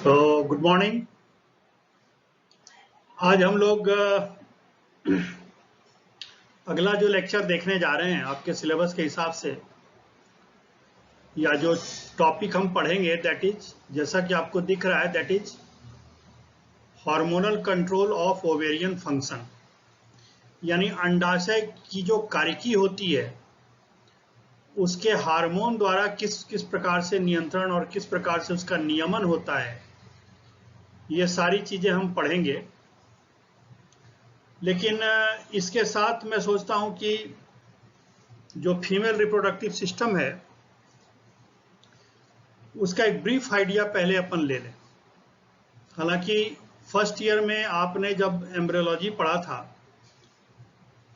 Good morning. आज हम लोग अगला जो लेक्चर देखने जा रहे हैं आपके सिलेबस के हिसाब से, या जो टॉपिक हम पढ़ेंगे दैट इज, जैसा कि आपको दिख रहा है, that is hormonal control of ovarian function. यानी अंडाशय की जो कार्यकी होती है उसके हार्मोन द्वारा किस किस प्रकार से नियंत्रण और किस प्रकार से उसका नियमन होता है, ये सारी चीजें हम पढ़ेंगे। लेकिन इसके साथ मैं सोचता हूं कि जो फीमेल रिप्रोडक्टिव सिस्टम है उसका एक ब्रीफ आइडिया पहले अपन ले लें। हालांकि फर्स्ट ईयर में आपने जब एम्ब्रियोलॉजी पढ़ा था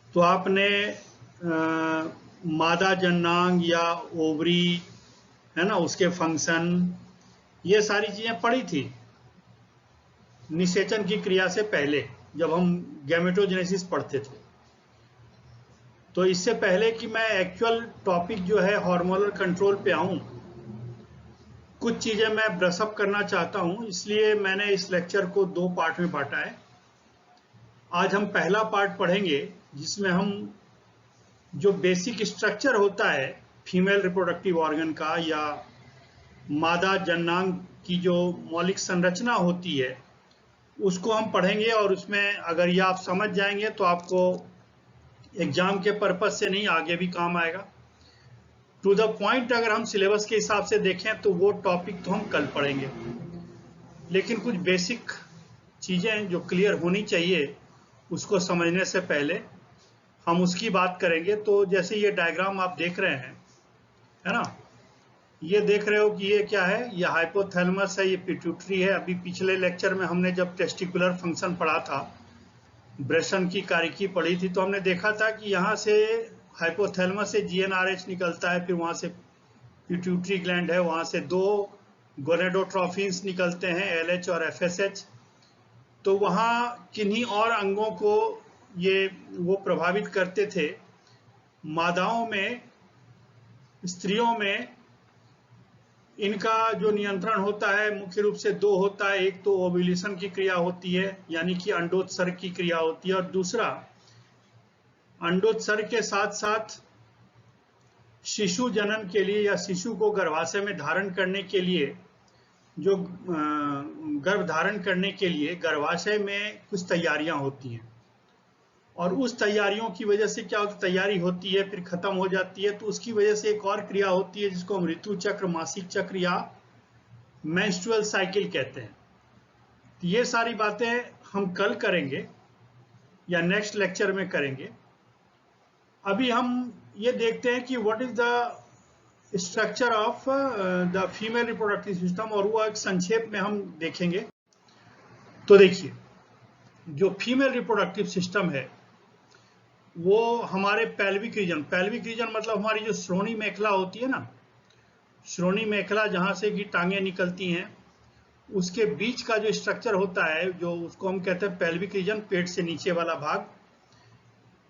तो आपने मादा जननांग या ओवरी, है ना, उसके फंक्शन, ये सारी चीजें पढ़ी थी निषेचन की क्रिया से पहले, जब हम गैमेटोजेनेसिस पढ़ते थे। तो इससे पहले कि मैं एक्चुअल टॉपिक जो है हार्मोनल कंट्रोल पे आऊं, कुछ चीजें मैं ब्रशअप करना चाहता हूं, इसलिए मैंने इस लेक्चर को 2 पार्ट में बांटा है। आज हम पहला पार्ट पढ़ेंगे जिसमें हम जो बेसिक स्ट्रक्चर होता है फीमेल रिप्रोडक्टिव ऑर्गन का, या मादा जननांग की जो मौलिक संरचना होती है उसको हम पढ़ेंगे। और उसमें अगर ये आप समझ जाएंगे तो आपको एग्जाम के पर्पज से नहीं, आगे भी काम आएगा। टू द पॉइंट अगर हम सिलेबस के हिसाब से देखें तो वो टॉपिक तो हम कल पढ़ेंगे, लेकिन कुछ बेसिक चीजें जो क्लियर होनी चाहिए उसको समझने से पहले हम उसकी बात करेंगे। तो जैसे ये डायग्राम आप देख रहे हैं, है ना, ये देख रहे हो कि ये क्या है, ये हाइपोथैलेमस है, ये पिट्यूटरी है। अभी पिछले लेक्चर में हमने जब टेस्टिकुलर फंक्शन पढ़ा था, ब्रेशन की कार्यकी पढ़ी थी, तो हमने देखा था कि यहाँ से हाइपोथैलेमस से जीएनआरएच निकलता है, फिर वहाँ से पिट्यूटरी ग्लैंड है, वहाँ से 2 गोनेडोट्रोफिन्स निकलते हैं, एलएच और एफएसएच। तो वहाँ किन्हीं और अंगों को ये वो प्रभावित करते थे। मादाओं में, स्त्रियों में इनका जो नियंत्रण होता है मुख्य रूप से 2 होता है। एक तो ओव्यूलेशन की क्रिया होती है, यानी कि अंडोत्सर्ग की क्रिया होती है, और दूसरा अंडोत्सर्ग के साथ साथ शिशु जनन के लिए या शिशु को गर्भाशय में धारण करने के लिए, जो गर्भ धारण करने के लिए गर्भाशय में कुछ तैयारियां होती हैं, और उस तैयारियों की वजह से क्या होता, तैयारी होती है फिर खत्म हो जाती है, तो उसकी वजह से एक और क्रिया होती है जिसको हम ऋतु चक्र, मासिक चक्र या मेंस्ट्रुअल साइकिल कहते हैं। तो ये सारी बातें हम कल करेंगे या नेक्स्ट लेक्चर में करेंगे। अभी हम ये देखते हैं कि what is the structure of the female reproductive system, और वो एक संक्षेप में हम देखेंगे। तो देखिए, जो फीमेल रिप्रोडक्टिव सिस्टम है वो हमारे पेल्विक रीजन मतलब हमारी जो श्रोणी मेखला होती है ना, श्रोणी मेखला जहां से कि टांगे निकलती हैं, उसके बीच का जो स्ट्रक्चर होता है, जो उसको हम कहते हैं पेल्विक रीजन, पेट से नीचे वाला भाग।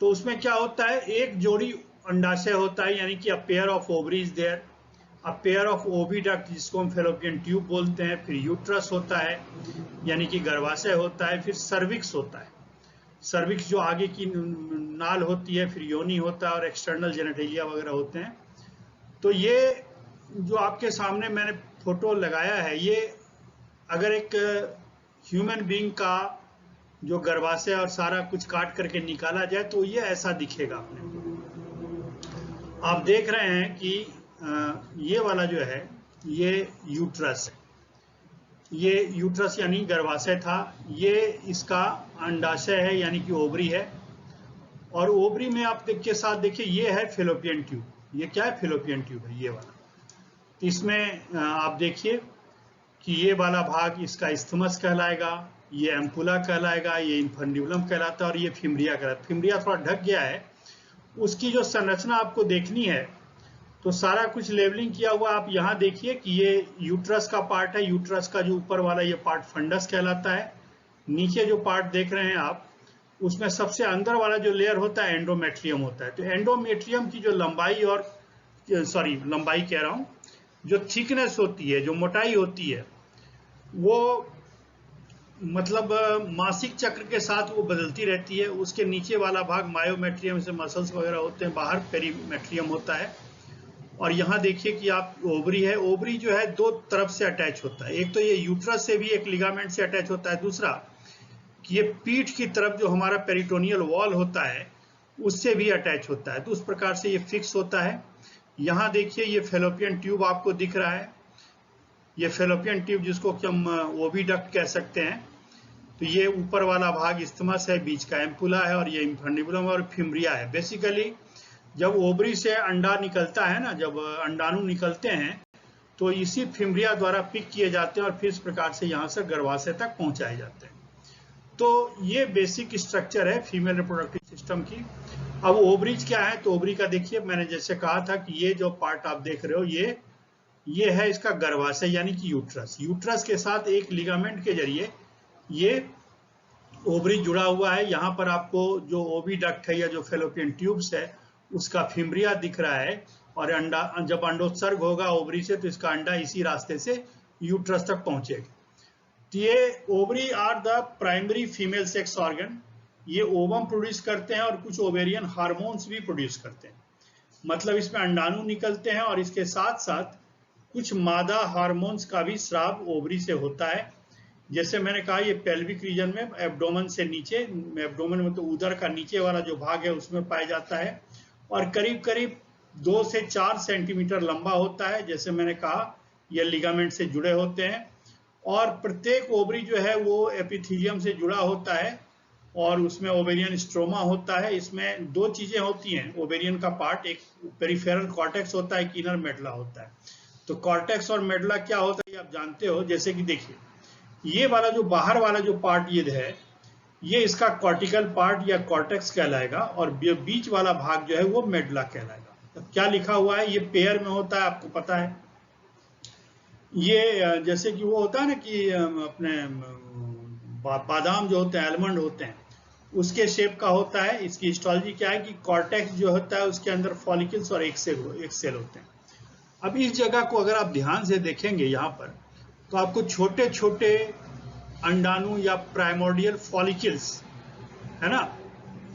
तो उसमें क्या होता है, एक जोड़ी अंडाशय होता है, यानी कि a pair of ovaries there, a pair of oviduct जिसको हम फेलोपियन ट्यूब बोलते हैं, फिर यूट्रस होता है यानी कि गर्भाशय होता है, फिर सर्विक्स होता है, सर्विक्स जो आगे की नाल होती है, फिर योनि होता है, और एक्सटर्नल जेनेटेलिया वगैरह होते हैं। तो ये जो आपके सामने मैंने फोटो लगाया है, ये अगर एक ह्यूमन बीइंग का जो गर्भाशय और सारा कुछ काट करके निकाला जाए तो ये ऐसा दिखेगा। अपने आप देख रहे हैं कि ये वाला जो है ये यूट्रस है, ये यूट्रस यानी गर्भाशय था, ये इसका अंडाशय है यानी कि ओवरी है, और ओवरी में आप के साथ देखिए ये है फेलोपियन ट्यूब। ये क्या है, फेलोपियन ट्यूब है ये वाला। इसमें आप देखिए कि ये वाला भाग इसका इस्थमस कहलाएगा, ये एम्पुला कहलाएगा, ये इन्फंड्यूलम कहलाता है, और ये फिम्ब्रिया कहलाता है। फिम्ब्रिया थोड़ा ढक गया है, उसकी जो संरचना आपको देखनी है तो सारा कुछ लेवलिंग किया हुआ। आप यहाँ देखिए कि ये यूट्रस का पार्ट है, यूट्रस का जो ऊपर वाला ये पार्ट फंडस कहलाता है। नीचे जो पार्ट देख रहे हैं आप, उसमें सबसे अंदर वाला जो लेयर होता है एंडोमेट्रियम होता है। तो एंडोमेट्रियम की जो लंबाई और लंबाई कह रहा हूँ, जो थिकनेस होती है, जो मोटाई होती है, वो मतलब मासिक चक्र के साथ वो बदलती रहती है। उसके नीचे वाला भाग मायोमेट्रियम से मसल्स वगैरह होते हैं, बाहर पेरीमेट्रियम होता है। और यहाँ देखिए कि आप ओवरी है, ओवरी जो है दो तरफ से अटैच होता है। एक तो ये यूट्रस से भी एक लिगामेंट से अटैच होता है, दूसरा कि ये पीठ की तरफ जो हमारा पेरिटोनियल वॉल होता है उससे भी अटैच होता है। तो उस प्रकार से ये फिक्स होता है। यहाँ देखिए ये फेलोपियन ट्यूब आपको दिख रहा है, ये फेलोपियन ट्यूब जिसको कि हम ओविडक्ट कह सकते हैं। तो ये ऊपर वाला भाग इस्थमस है, बीच का एम्पुला है, और ये इन्फंडिबुलम और फिम्ब्रिया है। बेसिकली जब ओवरी से अंडा निकलता है ना, जब अंडाणु निकलते हैं तो इसी फिम्ब्रिया द्वारा पिक किए जाते हैं और फिर इस प्रकार से यहाँ से गर्भाशय तक पहुंचाए जाते हैं। तो ये बेसिक स्ट्रक्चर है फीमेल रिप्रोडक्टिव सिस्टम की। अब ओवरीज क्या है, तो ओवरी का देखिए, मैंने जैसे कहा था कि ये जो पार्ट आप देख रहे हो ये है इसका गर्भाशय यानी कि यूट्रस। यूट्रस के साथ एक लिगामेंट के जरिए ये ओवरी जुड़ा हुआ है। यहाँ पर आपको जो ओविडक्ट है या जो फेलोपियन ट्यूब्स है उसका फिम्ब्रिया दिख रहा है, और अंडा जब अंडोत्सर्ग होगा ओवरी से तो इसका अंडा इसी रास्ते से यूट्रस तक पहुंचेगा। तो ये ovary are the primary female sex organ. ये ओवम प्रोड्यूस करते हैं और कुछ ओवेरियन हार्मोन्स भी प्रोड्यूस करते हैं। मतलब इसमें अंडाणु निकलते हैं और इसके साथ साथ कुछ मादा हार्मोन्स का भी स्राव ओवरी से होता है। जैसे मैंने कहा ये पेल्विक रीजन में एब्डोमेन से नीचे, एब्डोमेन में तो उदर का नीचे वाला जो भाग है उसमें पाया जाता है, और करीब करीब 2 से 4 सेंटीमीटर लंबा होता है। जैसे मैंने कहा ये लिगामेंट से जुड़े होते हैं, और प्रत्येक ओवरी जो है वो एपिथेलियम से जुड़ा होता है, और उसमें ओवेरियन स्ट्रोमा होता है। इसमें दो चीजें होती हैं ओवेरियन का पार्ट, एक पेरिफेरल कॉर्टेक्स होता है, एक इनर मेडुला होता है। तो कॉर्टेक्स और मेडुला क्या होता है ये आप जानते हो। जैसे कि देखिए ये वाला जो बाहर वाला जो पार्ट ये है, ये इसका कॉर्टिकल पार्ट या कॉर्टेक्स कहलाएगा, और बीच वाला भाग जो है वो मेडुला कहलाएगा। तो क्या लिखा हुआ है, ये पेयर में होता है, आपको पता है। ये जैसे कि वो होता है ना कि अपने बादाम जो होते हैं, आलमंड होते हैं, उसके शेप का होता है। इसकी हिस्टोलॉजी क्या है कि कॉर्टेक्स जो होता है उसके अंदर फॉलिकल्स और एक सेल होते हैं। अब इस जगह को अगर आप ध्यान से देखेंगे यहाँ पर, तो आपको छोटे छोटे अंडाणु या प्राइमोर्डियल फॉलिकल्स है ना,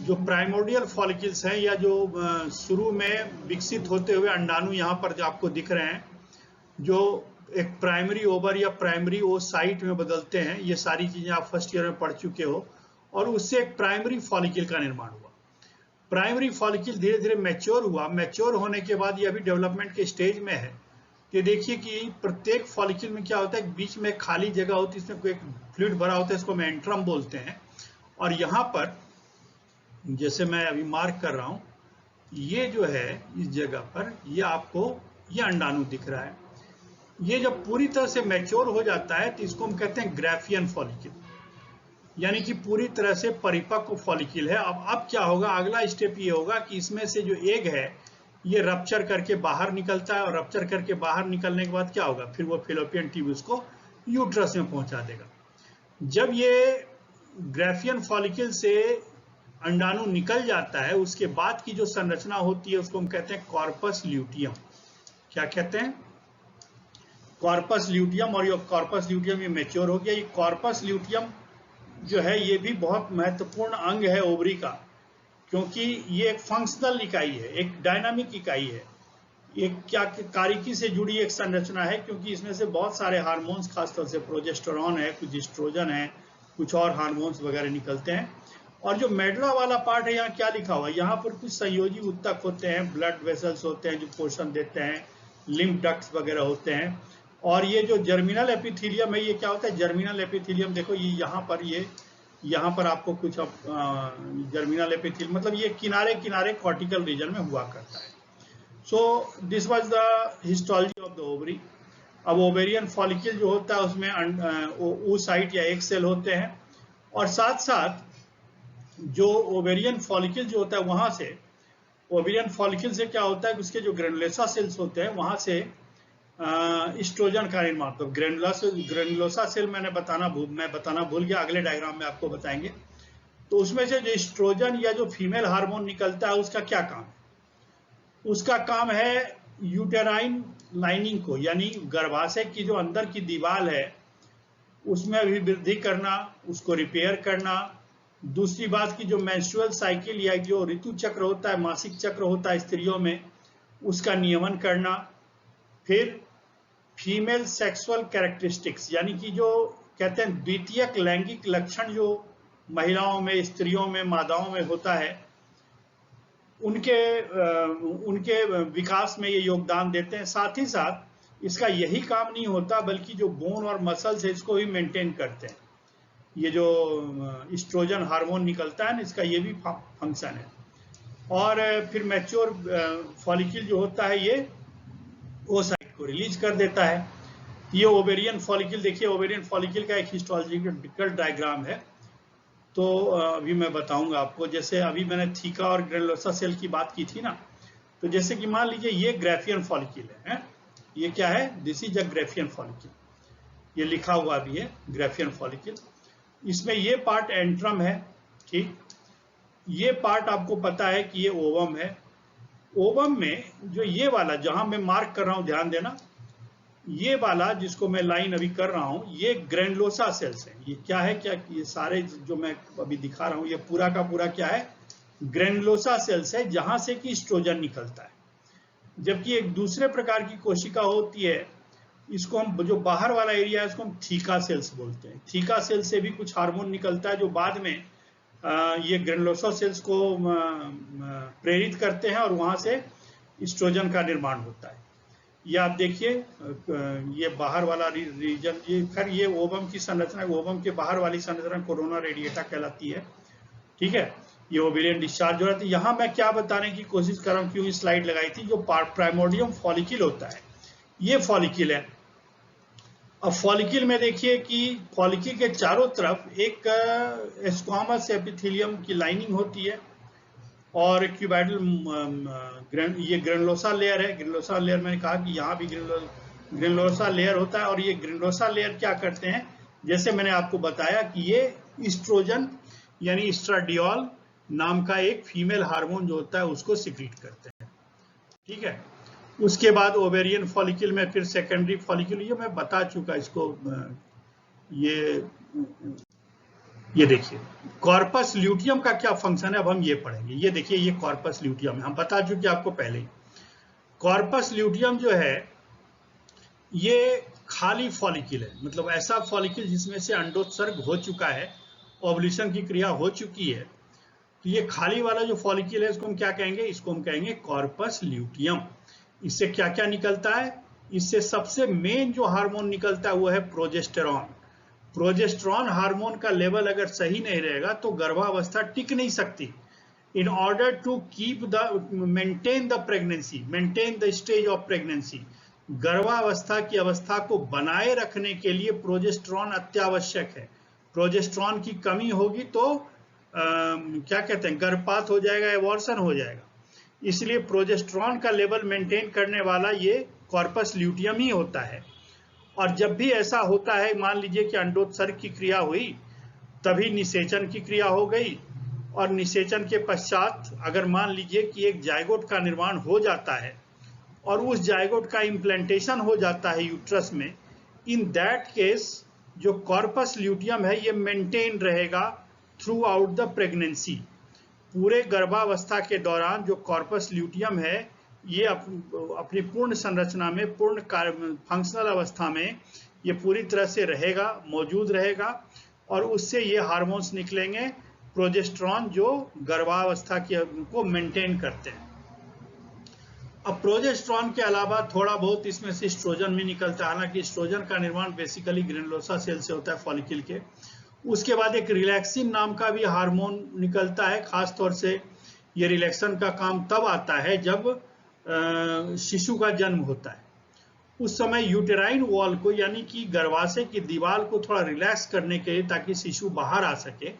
जो प्राइमोर्डियल फॉलिकल्स हैं या जो शुरू में विकसित होते हुए अंडाणु यहाँ पर जो आपको दिख रहे हैं, जो एक प्राइमरी ओवर या प्राइमरी ओ साइट में बदलते हैं। ये सारी चीजें आप फर्स्ट ईयर में पढ़ चुके हो। और उससे एक प्राइमरी फॉलिकल का निर्माण हुआ। प्राइमरी फॉलिकल धीरे धीरे मैच्योर हुआ। मैच्योर होने के बाद ये अभी डेवलपमेंट के स्टेज में है। ये देखिए कि प्रत्येक फॉलिकल में क्या होता है, बीच में खाली जगह होती है, इसमें कोई फ्लूइड भरा होता है, इसको एंट्रम बोलते हैं। और यहाँ पर जैसे मैं अभी मार्क कर रहा हूं, ये जो है इस जगह पर ये आपको ये अंडाणु दिख रहा है। ये जब पूरी तरह से मैच्योर हो जाता है तो इसको हम कहते हैं ग्राफियन फॉलिकल, यानी कि पूरी तरह से परिपक्व फॉलिकल है। अब क्या होगा, अगला स्टेप ये होगा कि इसमें से जो एग है ये रप्चर करके बाहर निकलता है, और रप्चर करके बाहर निकलने के बाद क्या होगा, फिर वो फेलोपियन ट्यूब उसको यूट्रस में पहुंचा देगा। जब ये ग्राफियन फॉलिकल से अंडाणु निकल जाता है, उसके बाद की जो संरचना होती है उसको हम कहते हैं कॉर्पस ल्यूटियम। क्या कहते हैं, कॉर्पस ल्यूटियम। और ये कॉर्पस ल्यूटियम ये मैच्योर हो गया। ये कॉर्पस ल्यूटियम जो है ये भी बहुत महत्वपूर्ण अंग है ओवरी का, क्योंकि ये एक फंक्शनल इकाई है, एक डायनामिक इकाई है। एक क्या कारिकी से जुड़ी एक संरचना है, क्योंकि इसमें से बहुत सारे हार्मोन्स, खासतौर से प्रोजेस्टेरॉन है, कुछ एस्ट्रोजन है, कुछ और हार्मोन्स वगैरह निकलते हैं। और जो मेडुला वाला पार्ट है, यहाँ क्या लिखा हुआ है, यहाँ पर कुछ संयोजी ऊतक होते हैं, ब्लड वेसल्स होते हैं जो पोषण देते हैं, लिम्फ डक्ट्स वगैरह होते हैं। और ये जो जर्मिनल एपिथेलियम है, ये क्या होता है, जर्मिनल एपिथेलियम देखो ये यहाँ पर आपको कुछ जर्मिनल एपिथेलियम मतलब ये किनारे किनारे कॉर्टिकल रीजन में हुआ करता है। So this was the histology of the ovary. अब ओवेरियन फॉलिकल जो होता है उसमें oocyte या एक सेल होते हैं, और साथ साथ जो ओवेरियन फॉलिकल जो होता है वहां से, ओवेरियन फॉलिकल से क्या होता है कि उसके जो ग्रेनुलोसा सेल्स होते हैं वहां से एस्ट्रोजन का निर्माण। तो ग्रेनुलोसा सेल मैं बताना भूल गया, अगले डायग्राम में आपको बताएंगे। तो उसमें से जो एस्ट्रोजन या जो फीमेल हार्मोन निकलता है उसका क्या काम है, उसका काम है यूटेराइन लाइनिंग को, यानी गर्भाशय की जो अंदर की दीवार है उसमें भी वृद्धि करना, उसको रिपेयर करना। दूसरी बात की जो मेंस्ट्रुअल साइकिल या जो ऋतु चक्र होता है, मासिक चक्र होता है स्त्रियों में, उसका नियमन करना। फिर फीमेल सेक्सुअल कैरेक्टरिस्टिक्स, यानी कि जो कहते हैं द्वितीयक लैंगिक लक्षण जो महिलाओं में, स्त्रियों में, मादाओं में होता है, उनके विकास में ये योगदान देते हैं। साथ ही साथ इसका यही काम नहीं होता, बल्कि जो बोन और मसल्स है इसको भी मेंटेन करते हैं। ये जो एस्ट्रोजन हार्मोन निकलता है ना, इसका ये भी फंक्शन है। और फिर मैच्योर फॉलिकल जो होता है ये ओसाइट को रिलीज कर देता है। ये ओवेरियन फॉलिकल, देखिए ओवेरियन फॉलिकल का एक हिस्टोलॉजिकल डायग्राम है, तो अभी मैं बताऊंगा आपको। जैसे अभी मैंने थीका और ग्रेनुलोसा सेल की बात की थी ना, तो जैसे कि मान लीजिए ये ग्राफियन फॉलिकल है, ये क्या है, this is a Graafian follicle, ये लिखा हुआ भी है ग्राफियन फॉलिकल। इसमें ये पार्ट एंट्रम है, ठीक। ये पार्ट आपको पता है कि ये ओवम है। ओवम में जो ये वाला जहां मैं मार्क कर रहा हूं, ध्यान देना, ये वाला जिसको मैं लाइन अभी कर रहा हूं, ये ग्रेनुलोसा सेल्स है। ये क्या है, क्या ये सारे जो मैं अभी दिखा रहा हूं, ये पूरा का पूरा क्या है, ग्रेनुलोसा सेल्स है, जहां से कि एस्ट्रोजन निकलता है। जबकि एक दूसरे प्रकार की कोशिका होती है, इसको हम, जो बाहर वाला एरिया है, इसको हम थीका सेल्स बोलते हैं। थीका सेल से भी कुछ हार्मोन निकलता है जो बाद में ये ग्रेनुलोसा सेल्स को प्रेरित करते हैं और वहां से एस्ट्रोजन का निर्माण होता है। ये आप देखिए, ये बाहर वाला रीजन, ये खैर ये ओवम की संरचना, ओवम के बाहर वाली संरचना कोरोना रेडिएटा कहलाती है, ठीक है। ये ओवेरियन डिस्चार्ज हो रहा था। यहाँ मैं क्या बताने की कोशिश कर रहा हूँ, क्यों स्लाइड लगाई थी, जो प्राइमोर्डियम फॉलिकल होता है, ये फॉलिकल है। अब फॉलिकल में देखिए कि फॉलिकल के चारों तरफ एक स्क्वामस एपिथेलियम की लाइनिंग होती है, और क्यूबाइडल ये ग्रेनुलोसा लेयर है। ग्रेनुलोसा लेयर, मैंने कहा कि यहाँ भी ग्रेनुलोसा लेयर होता है। और ये ग्रेनुलोसा लेयर क्या करते हैं, जैसे मैंने आपको बताया कि ये एस्ट्रोजन यानी एस्ट्राडियोल नाम का एक फीमेल हार्मोन जो होता है उसको सिक्रीट करते हैं, ठीक है। उसके बाद ओवेरियन फॉलिकल में फिर सेकेंडरी फॉलिकल, ये मैं बता चुका इसको। ये देखिए कॉर्पस ल्यूटियम का क्या फंक्शन है, अब हम ये पढ़ेंगे। ये देखिए, ये कॉर्पस ल्यूटियम है, हम बता चुके आपको पहले ही। कॉर्पस ल्यूटियम जो है ये खाली फॉलिकल है, मतलब ऐसा फॉलिकल जिसमें से अंडोत्सर्ग हो चुका है, ओवुलेशन की क्रिया हो चुकी है। तो ये खाली वाला जो फॉलिकल है इसको हम क्या कहेंगे, इसको हम कहेंगे कॉर्पस ल्यूटियम। इससे क्या क्या निकलता है, इससे सबसे मेन जो हार्मोन निकलता है वो है प्रोजेस्टेरॉन। प्रोजेस्टेरॉन हार्मोन का लेवल अगर सही नहीं रहेगा तो गर्भावस्था टिक नहीं सकती। In order to keep the maintain the pregnancy, maintain the stage of pregnancy, गर्भावस्था की अवस्था को बनाए रखने के लिए प्रोजेस्टेरॉन अत्यावश्यक है। प्रोजेस्टेरॉन की कमी होगी तो क्या कहते हैं, गर्भपात हो जाएगा, एबॉर्शन हो जाएगा। इसलिए प्रोजेस्टेरॉन का लेवल मेंटेन करने वाला ये कॉर्पस ल्यूटियम ही होता है। और जब भी ऐसा होता है, मान लीजिए कि अंडोत्सर्ग की क्रिया हुई, तभी निषेचन की क्रिया हो गई, और निषेचन के पश्चात अगर मान लीजिए कि एक जायगोट का निर्माण हो जाता है और उस जायगोट का इम्प्लांटेशन हो जाता है यूट्रस में, इन दैट केस जो कॉर्पस ल्यूटियम है ये मेंटेन रहेगा थ्रू आउट द प्रेगनेंसी। पूरे गर्भावस्था के दौरान जो कॉर्पस ल्यूटियम है ये अपनी पूर्ण संरचना में, पूर्ण फंक्शनल अवस्था में ये पूरी तरह से रहेगा, मौजूद रहेगा, और उससे ये हार्मोन्स निकलेंगे प्रोजेस्टेरॉन जो गर्भावस्था को मेंटेन करते हैं। अब प्रोजेस्टेरॉन के अलावा थोड़ा बहुत इसमें से एस्ट्रोजन भी निकलता है, हालांकि एस्ट्रोजन का निर्माण बेसिकली ग्रेनुलोसा सेल से होता है, फॉलिकल के। उसके बाद एक रिलैक्सिन नाम का भी हार्मोन निकलता है। खास तौर से ये रिलैक्सन का काम तब आता है जब शिशु का जन्म होता है। उस समय यूटेराइन वॉल को, यानी कि गर्भाशय की दीवार को थोड़ा रिलैक्स करने के लिए, ताकि शिशु बाहर आ सके,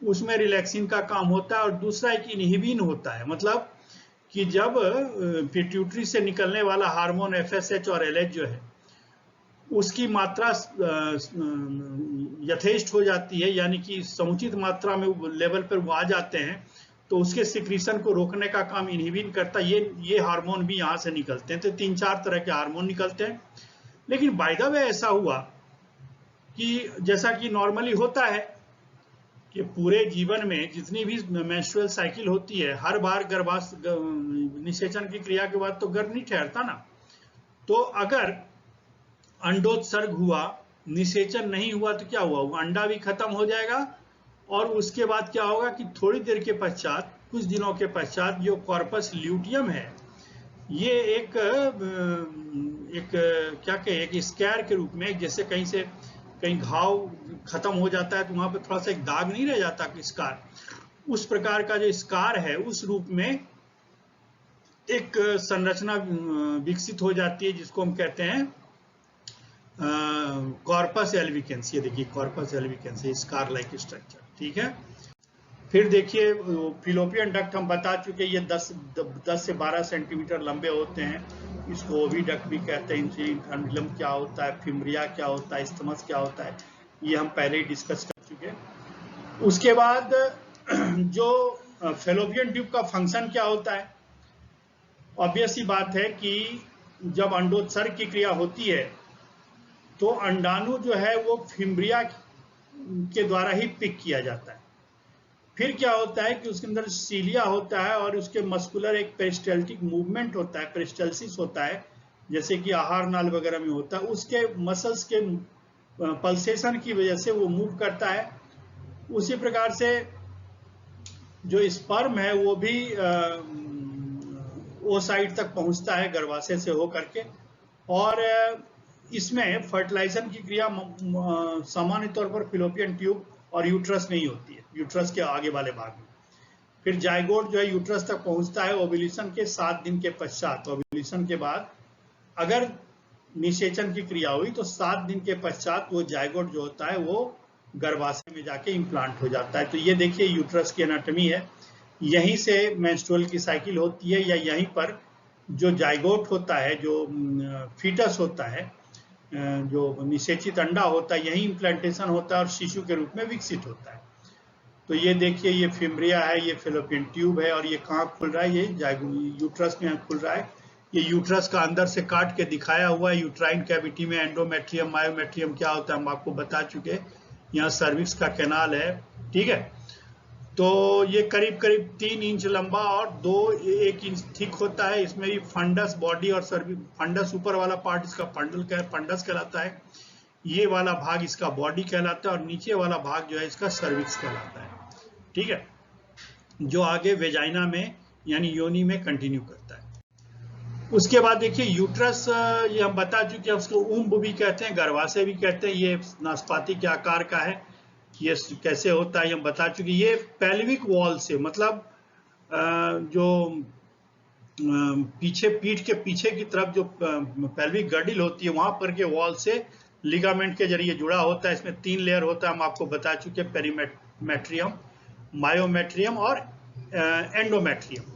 उसमें रिलैक्सिन का काम होता है। और दूसरा एक इनहिबिन होता है, मतलब कि जब पिट्यूटरी से निकलने वाला हार्मोन FSH और LH जो है उसकी मात्रा यथेष्ट हो जाती है, यानी कि समुचित मात्रा में लेवल पर वो आ जाते हैं, तो उसके सिक्रीशन को रोकने का काम इनहिबिन करता है। ये हार्मोन भी यहाँ से निकलते हैं। तो 3-4 तरह के हार्मोन निकलते हैं। लेकिन बाय द वे ऐसा हुआ कि जैसा कि नॉर्मली होता है कि पूरे जीवन में जितनी भी मेंस्ट्रुअल साइकिल होती है, हर बार निषेचन की क्रिया के बाद तो गर्भ नहीं ठहरता ना। तो अगर अंडोत्सर्ग हुआ, निषेचन नहीं हुआ तो क्या हुआ, वो अंडा भी खत्म हो जाएगा और उसके बाद क्या होगा कि थोड़ी देर के पश्चात, कुछ दिनों के पश्चात, जो कॉर्पस ल्यूटियम है ये एक क्या कहे, एक स्कैर के रूप में, जैसे कहीं घाव खत्म हो जाता है तो वहां पर थोड़ा सा एक दाग नहीं रह जाता स्कार, उस प्रकार का जो स्कार है उस रूप में एक संरचना विकसित हो जाती है जिसको हम कहते हैं कॉर्पस एल्विकेंस। ये देखिए कॉर्पस एल्विकेंस, स्कार लाइक स्ट्रक्चर, ठीक है। फिर देखिए फिलोपियन डक्ट हम बता चुके, ये 10 से 12 सेंटीमीटर लंबे होते हैं। इसको ओविडक्ट भी कहते हैं। इंफ्रांडिलम क्या होता है, फिम्ब्रिया क्या होता है, स्टमस क्या होता है, ये हम पहले ही डिस्कस कर चुके हैं। उसके बाद जो फेलोपियन ट्यूब का फंक्शन क्या होता है, ऑब्वियस ही बात है कि जब अंडोत्सर्ग की क्रिया होती है तो अंडाणु जो है वो फिम्ब्रिया के द्वारा ही पिक किया जाता है। फिर क्या होता है कि उसके अंदर सीलिया होता है और उसके मस्कुलर एक पेरिस्टाल्टिक मूवमेंट होता है, पेरिस्टाल्सिस होता है, जैसे कि आहार नाल वगैरह में होता है। उसके मसल्स के पल्सेशन की वजह से वो मूव करता है। उसी प्रकार से जो स्पर्म है वो भी वो साइड तक पहुंचता है गर्भाशय से होकर के, और इसमें फर्टिलाइजेशन की क्रिया सामान्य तौर पर फिलोपियन ट्यूब और यूट्रस में ही होती है, यूट्रस के आगे वाले भाग में। फिर जाइगोट जो है यूट्रस तक पहुंचता है ओव्यूलेशन के 7 दिन के पश्चात। ओव्यूलेशन के बाद अगर निषेचन की क्रिया हुई तो 7 दिन के पश्चात वो जाइगोट जो होता है वो गर्भाशय में जाके इम्प्लांट हो जाता है। तो ये देखिए यूट्रस की एनाटॉमी है, यहीं से मेंस्ट्रुअल की साइकिल होती है, या यहीं पर जो जाइगोट होता है, जो फीटस होता है, जो निषेचित अंडा होता है, यही इम्प्लांटेशन होता है और शिशु के रूप में विकसित होता है। तो ये देखिए ये फिम्ब्रिया है, ये फेलोपियन ट्यूब है, और ये कहाँ खुल रहा है, ये यूट्रस में खुल रहा है। ये यूट्रस का अंदर से काट के दिखाया हुआ है। यूट्राइन कैविटी में एंडोमेट्रियम, मायोमेट्रियम क्या होता है हम आपको बता चुके। यहाँ सर्विक्स का कैनाल है, ठीक है। तो ये करीब करीब 3 इंच लंबा और 1 इंच थिक होता है। इसमें भी फंडस बॉडी और फंडस ऊपर वाला पार्ट इसका फंडस कहलाता है, ये वाला भाग इसका बॉडी कहलाता है, और नीचे वाला भाग जो है इसका सर्विक्स कहलाता है, ठीक है, जो आगे वेजाइना में यानी योनि में कंटिन्यू करता है। उसके बाद देखिए यूट्रस, ये हम बता चुके हैं, उसको उम्ब भी कहते हैं, गर्भाशय भी कहते हैं। ये नाशपाती के आकार का है, ये कैसे होता है हम बता चुके। ये पेल्विक वॉल से, मतलब जो पीछे पीठ के पीछे की तरफ जो पेल्विक गर्डिल होती है वहां पर के वॉल से लिगामेंट के जरिए जुड़ा होता है। इसमें 3 लेयर होता है, हम आपको बता चुके, पेरीमेट्रियम, मायोमेट्रियम और एंडोमेट्रियम।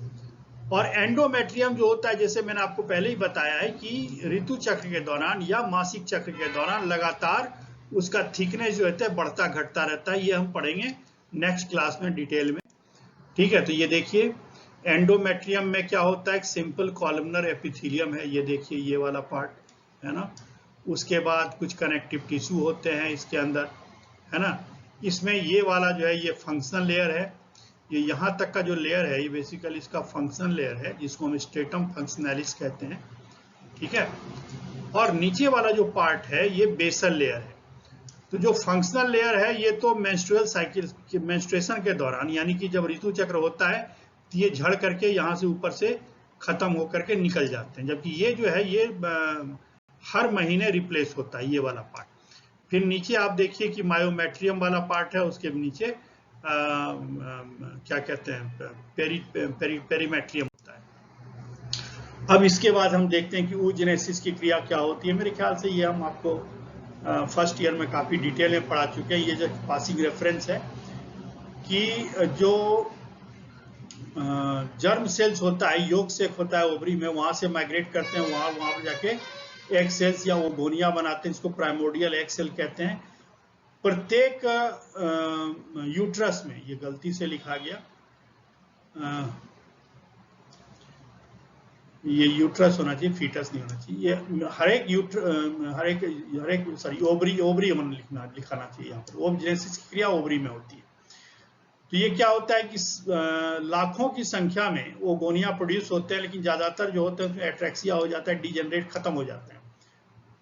और एंडोमेट्रियम जो होता है, जैसे मैंने आपको पहले ही बताया है कि ऋतु चक्र के दौरान या मासिक चक्र के दौरान लगातार उसका थिकनेस जो होता है बढ़ता घटता रहता है। ये हम पढ़ेंगे नेक्स्ट क्लास में डिटेल में, ठीक है। तो ये देखिए एंडोमेट्रियम में क्या होता है, एक सिंपल कॉलमनर एपिथेलियम है, ये देखिए ये वाला पार्ट है ना। उसके बाद कुछ कनेक्टिव टिश्यू होते हैं इसके अंदर, है ना। इसमें ये वाला जो है ये फंक्शनल लेयर है। ये यहाँ तक का जो लेयर है ये बेसिकली इसका फंक्शनल लेयर है, जिसको हम स्ट्रेटम फंक्शनैलिस कहते हैं, ठीक है। और नीचे वाला जो पार्ट है ये बेसल लेयर है। तो जो फंक्शनल लेयर है ये तो मेंस्ट्रुअल साइकिल, मेंस्ट्रुएशन के दौरान, यानी कि जब ऋतु चक्र होता है तो ये झड़ करके यहाँ से ऊपर से खत्म होकर के निकल जाते हैं, जबकि ये जो है ये हर महीने रिप्लेस होता है, ये वाला पार्ट। फिर नीचे आप देखिए कि मायोमेट्रियम वाला पार्ट है, उसके नीचे क्या कहते हैं, पेरीमेट्रियम होता है। अब इसके बाद हम देखते हैं कि oogenesis की क्रिया क्या होती है। मेरे ख्याल से ये हम आपको फर्स्ट ईयर में काफी डिटेल में पढ़ा चुके हैं। ये जो पासिंग रेफरेंस है कि जो जर्म सेल्स होता है, योग सेक होता है ओवरी में, वहां से माइग्रेट करते हैं, वहां पर जाके एग सेल्स या ओवोनिया बनाते हैं, इसको प्राइमोर्डियल एग सेल कहते हैं। प्रत्येक यूट्रस में, ये गलती से लिखा गया, ये यूट्रस होना चाहिए, फीटस नहीं होना चाहिए। ये हर एक सॉरी ओवरी लिखाना चाहिए यहाँ पर। ओवजेनेसिस की क्रिया ओवरी में होती है। तो ये क्या होता है कि लाखों की संख्या में ओगोनिया प्रोड्यूस होते हैं, लेकिन ज्यादातर जो होते हैं उसमें एट्रेक्सिया हो जाता है, डीजेनरेट खत्म हो जाते हैं।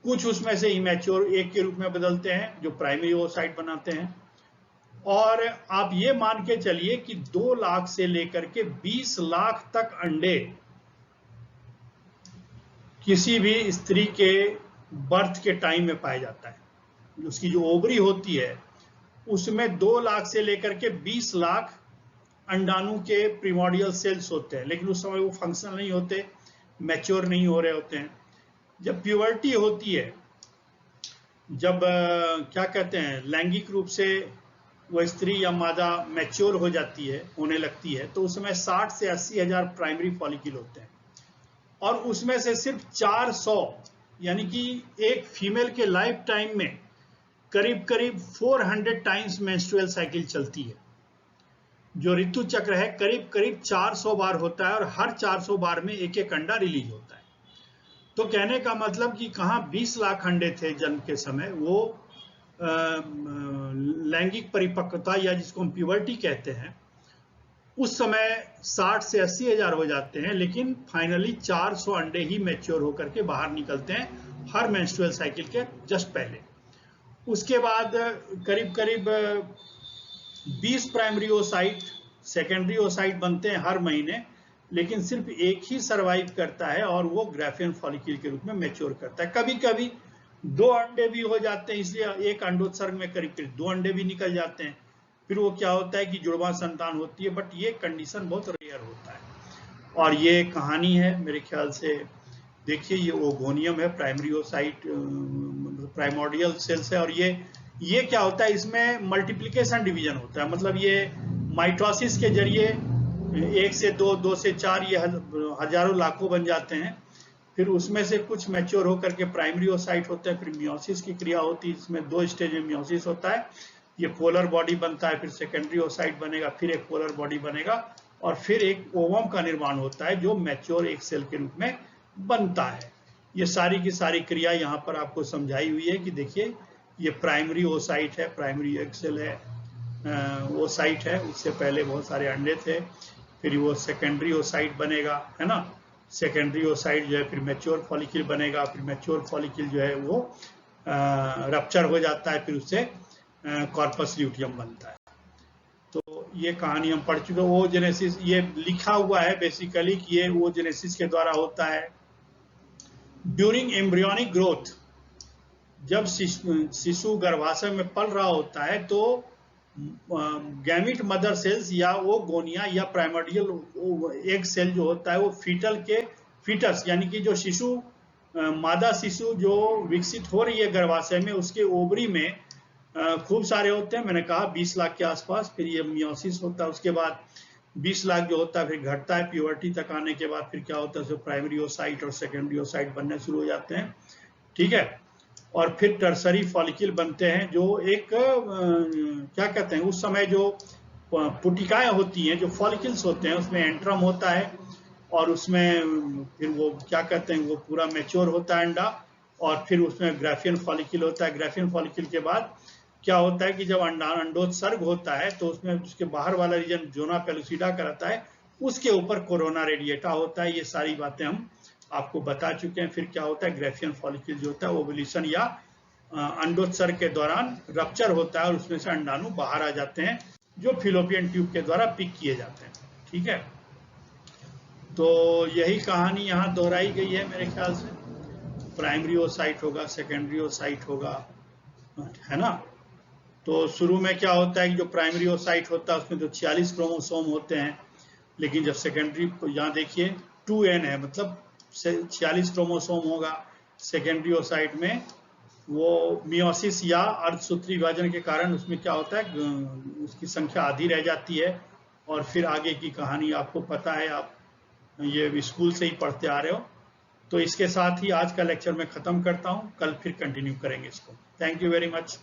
कुछ उसमें से इमेच्योर एक के रूप में बदलते हैं जो प्राइमरी ओसाइट बनाते हैं। और आप ये मान के चलिए कि 2 लाख से लेकर के 20 लाख तक अंडे किसी भी स्त्री के बर्थ के टाइम में पाया जाता है। उसकी जो ओवरी होती है उसमें 2 लाख से लेकर के 20 लाख अंडाणु के प्रिमोर्डियल सेल्स होते हैं, लेकिन उस समय वो फंक्शनल नहीं होते, मैच्योर नहीं हो रहे होते हैं। जब प्यूबर्टी होती है, जब क्या कहते हैं लैंगिक रूप से वो स्त्री या मादा मैच्योर हो जाती है, होने लगती है, तो उसमें 60 से 80 हजार प्राइमरी फॉलिकल होते हैं। और उसमें से सिर्फ 400 यानी कि एक फीमेल के लाइफ टाइम में करीब करीब 400 टाइम्स मेंस्ट्रुअल साइकिल चलती है। जो ऋतु चक्र है करीब करीब 400 बार होता है और हर 400 बार में एक एक अंडा रिलीज होता है। तो कहने का मतलब कि कहाँ 20 लाख अंडे थे जन्म के समय, वो लैंगिक परिपक्वता या जिसको हम प्यूबर्टी कहते हैं, उस समय 60 से 80 हजार हो जाते हैं, लेकिन फाइनली 400 अंडे ही मैच्योर होकर के बाहर निकलते हैं हर मेंस्ट्रुअल साइकिल के जस्ट पहले। उसके बाद करीब करीब 20 प्राइमरी ओसाइट, सेकेंडरी ओसाइट बनते हैं हर महीने, लेकिन सिर्फ एक ही सरवाइव करता है और वो ग्राफियन फॉलिकल के रूप में मैच्योर करता है। कभी कभी 2 अंडे भी हो जाते हैं, इसलिए एक अंडोत्सर्ग में करीब करीब 2 अंडे भी निकल जाते हैं। फिर वो क्या होता है कि जुड़वा संतान होती है, बट ये कंडीशन बहुत रेयर होता है। और ये कहानी है मेरे ख्याल से, देखिए ये ओगोनियम है, प्राइमरी ओसाइट प्राइमोर्डियल सेल्स है। और ये क्या होता है, इसमें मल्टीप्लिकेशन डिवीजन होता है, मतलब ये माइटोसिस के जरिए 1 से 2, 2 से 4, ये हजारों लाखों बन जाते हैं। फिर उसमें से कुछ मैच्योर होकर के प्राइमरी ओसाइट होते हैं, फिर मियोसिस की क्रिया होती है, इसमें 2 स्टेज में मियोसिस होता है, ये पोलर बॉडी बनता है, फिर सेकेंडरी ओसाइट बनेगा, फिर एक पोलर बॉडी बनेगा, और फिर एक ओवम का निर्माण होता है जो मैच्योर एक सेल के रूप में बनता है। ये सारी की सारी क्रिया यहाँ पर आपको समझाई हुई है कि देखिए ये प्राइमरी ओसाइट है, प्राइमरी एक सेल है, ओसाइट है, उससे पहले बहुत सारे अंडे थे, फिर वो सेकेंडरी ओसाइट बनेगा, है ना, सेकेंडरी ओसाइट जो है फिर मैच्योर फॉलिकल बनेगा, फिर मैच्योर फॉलिकल जो है वो रप्चर हो जाता है, फिर उससे कॉर्पस ल्यूटियम बनता है। तो ये कहानी हम पढ़ चुके। ओजेनेसिस ये लिखा हुआ है बेसिकली कि ये ओजेनेसिस के द्वारा होता है ड्यूरिंग एम्ब्रियोनिक ग्रोथ। जब शिशु गर्भाशय में पल रहा होता है तो गैमिट मदर सेल्स या वो गोनिया या प्राइमर्डियल एग सेल जो होता है वो फीटस यानी कि जो शिशु मादा शिशु जो विकसित हो रही है गर्भाशय में, उसके ओवरी में खूब सारे होते हैं, मैंने कहा 20 लाख के आसपास। फिर ये मियोसिस होता है, उसके बाद 20 लाख जो होता है फिर घटता है प्यूबर्टी तक आने के बाद। फिर क्या होता है, जो प्राइमरी ओसाइट और सेकेंडरी ओसाइट बनने शुरू हो जाते हैं, ठीक है। और फिर टर्सरी फॉलिकल बनते हैं जो एक क्या कहते हैं, उस समय जो पुटिकाएं होती हैं, जो फॉलिकल्स होते हैं, उसमें एंट्रम होता है और उसमें फिर वो क्या कहते हैं, वो पूरा मैच्योर होता है अंडा, और फिर उसमें ग्राफियन फॉलिकल होता है। ग्राफियन फॉलिकल के बाद क्या होता है कि जब अंडोत्सर्ग होता है तो उसमें उसके बाहर वाला रीजन जोना पेलुसिडा का रहता है, उसके ऊपर कोरोना रेडिएटा होता है। ये सारी बातें हम आपको बता चुके हैं। फिर क्या होता है, ग्राफियन फॉलिकल जो होता है ओवुलेशन या अंडोत्सर्ग के दौरान रप्चर होता है और उसमें से अंडाणु बाहर आ जाते हैं जो फिलोपियन ट्यूब के द्वारा पिक किए जाते हैं, ठीक है। तो यही कहानी यहाँ दोहराई गई है मेरे ख्याल से। प्राइमरी ओसाइट होगा, सेकेंडरी ओसाइट होगा, है ना। तो शुरू में क्या होता है कि जो प्राइमरी ओसाइट होता है उसमें तो 46 क्रोमोसोम होते हैं, लेकिन जब सेकेंडरी, यहाँ देखिए 2n है, मतलब 46 क्रोमोसोम होगा। सेकेंडरी ओसाइट में वो मियोसिस या अर्धसूत्री विभाजन के कारण उसमें क्या होता है, उसकी संख्या आधी रह जाती है। और फिर आगे की कहानी आपको पता है, आप ये स्कूल से ही पढ़ते आ रहे हो। तो इसके साथ ही आज का लेक्चर मैं खत्म करता हूँ, कल फिर कंटिन्यू करेंगे इसको। Thank you very much.